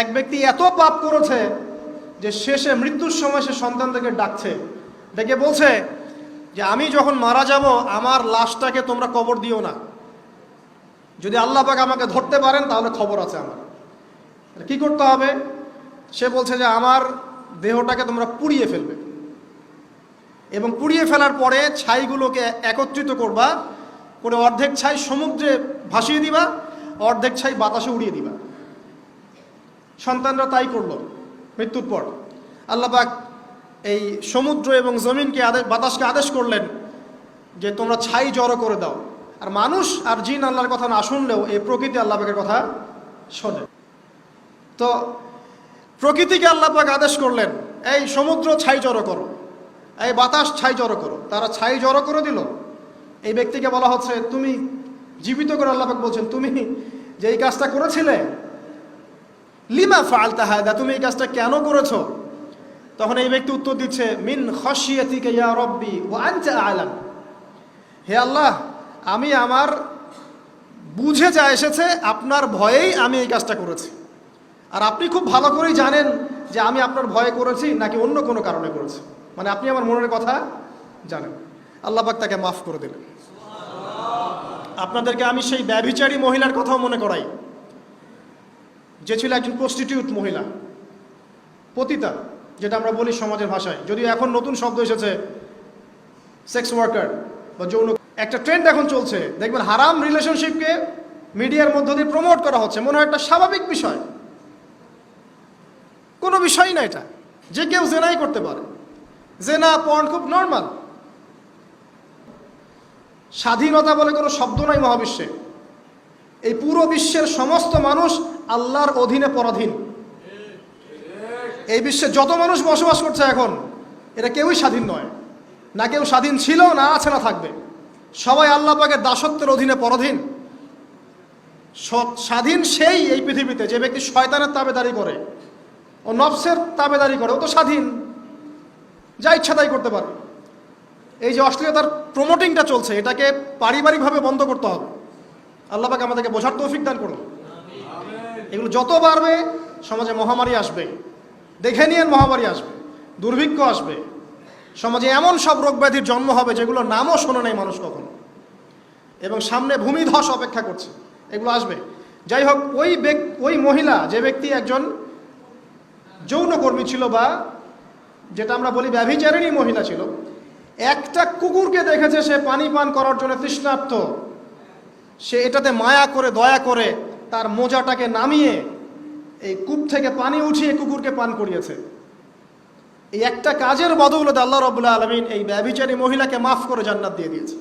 এক ব্যক্তি এত পাপ করেছে যে শেষে মৃত্যুর সময় সে সন্তানদেরকে ডাকছে, ডেকে বলছে যে আমি যখন মারা যাব আমার লাশটাকে তোমরা কবর দিও না, যদি আল্লাহ পাক আমাকে ধরতে পারেন তাহলে খবর আছে আমার। কি করতে হবে? সে বলছে যে আমার দেহটাকে তোমরা পুড়িয়ে ফেলবে এবং পুড়িয়ে ফেলার পরে ছাইগুলোকে একত্রিত করবা, করে অর্ধেক ছাই সমুদ্রে ভাসিয়ে দিবা, অর্ধেক ছাই বাতাসে উড়িয়ে দিবা। সন্তানরা তাই করলো। মৃত্যুর পর আল্লাহ পাক এই সমুদ্র এবং জমিনকে বাতাসকে আদেশ করলেন যে তোমরা ছাই জড়ো করে দাও। আর মানুষ আর জিন আল্লাহর কথা না শুনলেও এই প্রকৃতি আল্লাহ পাকের কথা শোনে। তো প্রকৃতিকে আল্লাহ পাক আদেশ করলেন এই সমুদ্র ছাই জড়ো করো, এই বাতাস ছাই জড়ো করো। তারা ছাই জড়ো করে দিল। এই ব্যক্তিকে বলা হচ্ছে তুমি জীবিত করে আল্লাহ পাক বলছেন তুমি যে এই কাজটা করেছিলে, লিমা ফাআলতা হাদা, তুমি এই কাজটা কেন করেছো? তখন এই ব্যক্তি উত্তর দিচ্ছে মিন খাশিয়াতিকা ইয়া রাব্বি ওয়া আনতা আ'লাম। হে আল্লাহ, আমি আমার বুঝে যা এসেছে আপনার ভয়েই আমি এই কাজটা করেছি, আর আপনি খুব ভালো করেই জানেন যে আমি আপনার ভয়ে করেছি নাকি অন্য কোনো কারণে করেছি, মানে আপনি আমার মনের কথা জানেন। আল্লাহ পাক তাকে মাফ করে দিলেন। আপনাদেরকে আমি সেই ব্যভিচারী মহিলার কথাও মনে করাই, যে ছিল একজন প্রস্টিটিউট মহিলা, পতিতা, যেটা আমরা বলি সমাজের ভাষায়, যদিও এখন নতুন শব্দ এসেছে সেক্স ওয়ার্কার বা যৌন। একটা ট্রেন্ড এখন চলছে, দেখবেন হারাম রিলেশনশিপকে মিডিয়ার মধ্য দিয়ে প্রমোট করা হচ্ছে, মনে হয় একটা স্বাভাবিক বিষয়, কোনো বিষয় না এটা, যে কেউ জেনাই করতে পারে, জেনা পর্ন খুব নর্মাল। স্বাধীনতা বলে কোনো শব্দ নাই মহাবিশ্বে। এই পুরো বিশ্বের সমস্ত মানুষ আল্লাহর অধীনে পরাধীন। এই বিশ্বে যত মানুষ বসবাস করছে এখন, এরা কেউই স্বাধীন নয়, না কেউ স্বাধীন ছিল, না আছে, না থাকবে। সবাই আল্লাহ পাকের দাসত্বের অধীনে পরাধীন। স্বাধীন সেই এই পৃথিবীতে যে ব্যক্তি শয়তানের তাবেদারি করে ও নফসের তাবেদারি করে, ও তো স্বাধীন, যা ইচ্ছা তাই করতে পারে। এই যে অশ্লীলতার প্রমোটিংটা চলছে, এটাকে পারিবারিকভাবে বন্ধ করতে হবে। আল্লাহ পাক আমাদেরকে বোঝার তৌফিক দান করুন। এগুলো যত বাড়বে সমাজে মহামারী আসবে, দেখে নিয়ে মহামারী আসবে, দুর্ভিক্ষ আসবে, সমাজে এমন সব রোগ ব্যাধির জন্ম হবে যেগুলো নামও শোনে নাই মানুষ কখনো, এবং সামনে ভূমিধস অপেক্ষা করছে, এগুলো আসবে। যাই হোক, ওই মহিলা, যে ব্যক্তি একজন যৌনকর্মী ছিল বা যেটা আমরা বলি ব্যভিচারিণী মহিলা ছিল, একটা কুকুরকে দেখেছে সে পানি পান করার জন্য তৃষ্ণার্ত, সে এটাতে মায়া করে দয়া করে তার মোজাটাকে নামিয়ে এই কূপ থেকে পানি উঠিয়ে কুকুরকে পান করিয়েছে। এই একটা কাজের বদৌলতে আল্লাহ রাব্বুল আলামিন এই ব্যভিচারী মহিলাকে মাফ করে জান্নাত দিয়ে দিয়েছে।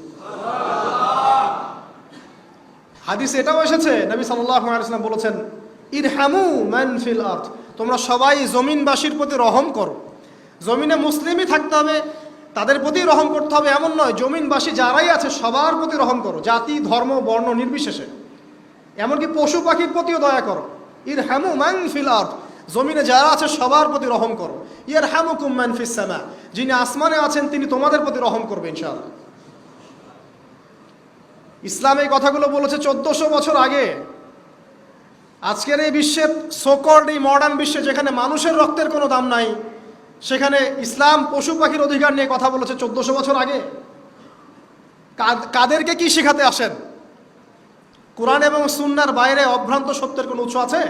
হাদিসে এটাও এসেছে, নবী সাল্লাল্লাহু আলাইহি ওয়াসাল্লাম বলেছেন ইরহামু মান ফিল আরদ, তোমরা সবাই জমিনবাসীর প্রতি রহম করো। জমিনে মুসলিমই থাকতে হবে, তাদের প্রতি রহম করতে হবে এমন নয়, জমিনবাসী যারাই আছে সবার প্রতি রহম করো, জাতি ধর্ম বর্ণ নির্বিশেষে, এমনকি পশু পাখির প্রতিও দয়া করো। ইরহামু মান ফিল আরদ, জমিনে যারা আছে সবার প্রতি রহম করো। ইয়ারহামুকুম মান ফিস সামা, যিনি আসমানে আছেন তিনি তোমাদের প্রতি রহম করবেন ইনশাআল্লাহ। ইসলাম এই কথাগুলো বলেছে 1400 বছর আগে। আজকের এই বিশ্বের সোকল্ড এই মডার্ন বিশ্বে, যেখানে মানুষের রক্তের কোনো দাম নাই, সেখানে ইসলাম পশু পাখির অধিকার নিয়ে কথা বলেছে 1400 বছর আগে। কাদেরকে কি শেখাতে আসেন? কোরআন এবং সুন্নাহর বাইরে অভ্রান্ত সত্যের কোনো উৎস আছে?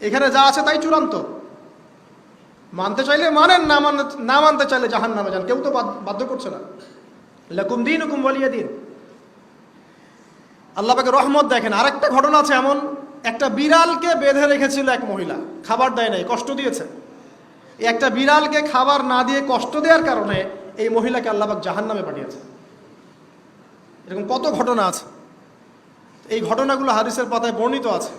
এখানে যা আছে তাই চূড়ান্ত। মানতে চাইলে মানেন, না মানতে চাইলে জাহান্নামে যান, কেউ তো বাধ্য করছে না। লাকুম দীনুকুম ওয়ালিয়া দীন। আল্লাহ পাকের রহমত দেখেন। আরেকটা ঘটনা আছে এমন, একটা বিড়ালকে বেঁধে রেখেছিল এক মহিলা, খাবার দেয় নাই, কষ্ট দিয়েছে। একটা বিড়ালকে খাবার না দিয়ে কষ্ট দেওয়ার কারণে এই মহিলাকে আল্লাহ পাক জাহান্নামে পাঠিয়েছে। এরকম কত ঘটনা আছে, এই ঘটনাগুলো হাদিসের পাতায় বর্ণিত আছে।